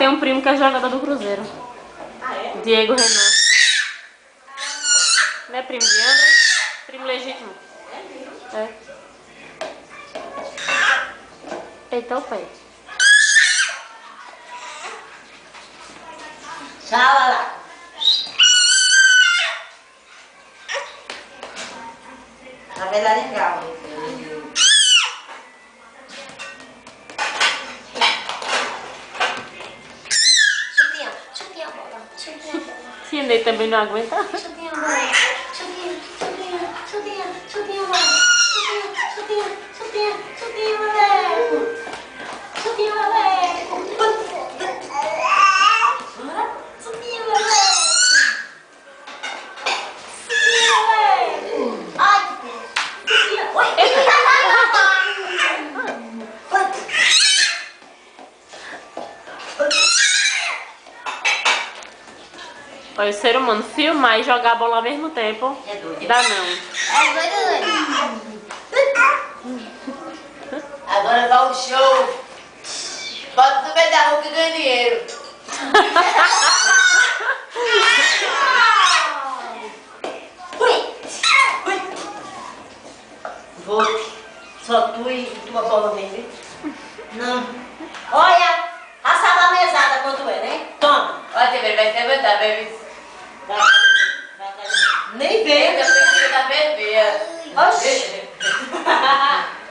tem um primo que é jogador do Cruzeiro. Ah, é? Diego Renan. Não é primo de André? Primo legítimo. É. Eita, o pé. Tchau, lá. Na verdade, é legal. Chutinha, bola. Chutinha, bola. Se ele também não aguenta. Chutinha, bola. Chutinha, bola. Chutinha, moleque. Chutinha, moleque. Chutinha, moleque. Ai, oi. Olha, o ser humano filmar e jogar a bola ao mesmo tempo. É doido. Dá não. É doido. Agora vai o show. Bota no meio da rua que ganha dinheiro. Vou. Só tu e tua bola mesmo. Não. Olha, assava a mesada quanto é, né? Toma. Olha, vai se aguentar, bebê. Nem vem. Eu preciso da bebê. Oxi.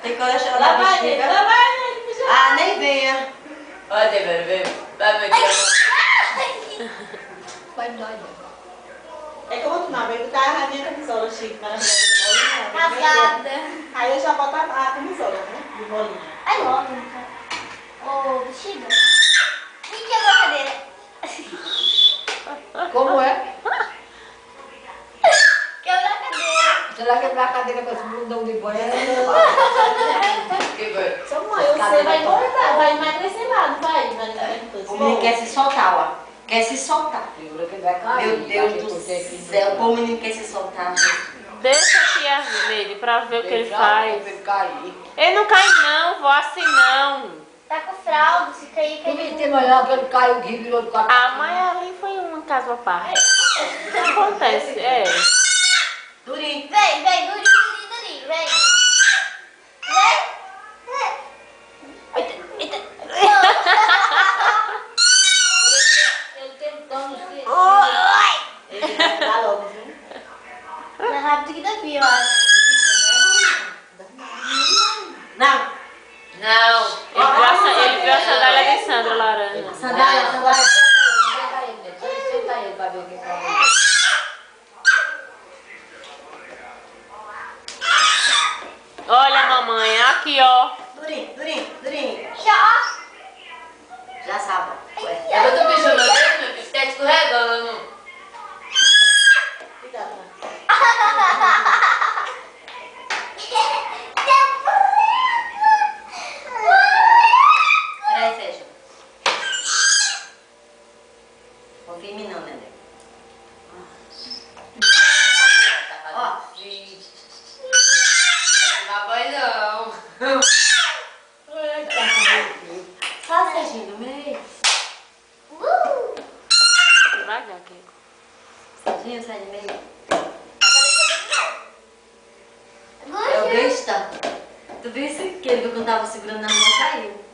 Tem que olhar lá pra bexiga. Ah, nem venha. Olha, bebê. Vai meter. Vai me dar. É que eu vou tomar banho, tá a minha camisola chique, maravilhosa de bolinha. Casada. Aí eu já boto a camisola, né? De bolinha. Ai, logo, cara. Ô, bexiga. Me quebrou a cadeira. Como é? Quebrou a cadeira. Se ela quebrar a cadeira com esse bundão de boi, Que foi? Sua mãe, você vai engordar, vai emagrecer lá, não vai? O menino quer se soltar, ó. Quer se soltar. figura que vai cair. Meu Deus do céu, como o menino quer se soltar. Deixa a tia nele pra ver o que ele faz. Ele cair. Ele não cai não, vou assim não. Tá com fralda, se cair, Que mentira melhor que ele caiu, que virou do quarto. A mãe ali foi um caso à parte. Acontece, é. Durinho. Vem, Durinho, vem. Vem. Eita. Ele tentando se... Oi. Ele vai dar logo, viu? Mais rápido que daqui, eu acho. Não. Não. Ele viu a sandália de Sandra laranja. Sandália. Senta ele pra ver o que tá. Olha, mamãe, aqui, ó. Durinho. Já. Já sabe. Eu tô pensando, meu filho, tá escorregando. Cuidado, né? Peraí, Sérgio. Confia em mim não, Nenê. Ó. Não vai não. Só Serginho no meio. Devagar, aqui. Serginho, sai do meio. É o besta. Tu viu isso? Que ele que eu tava segurando na mão caiu.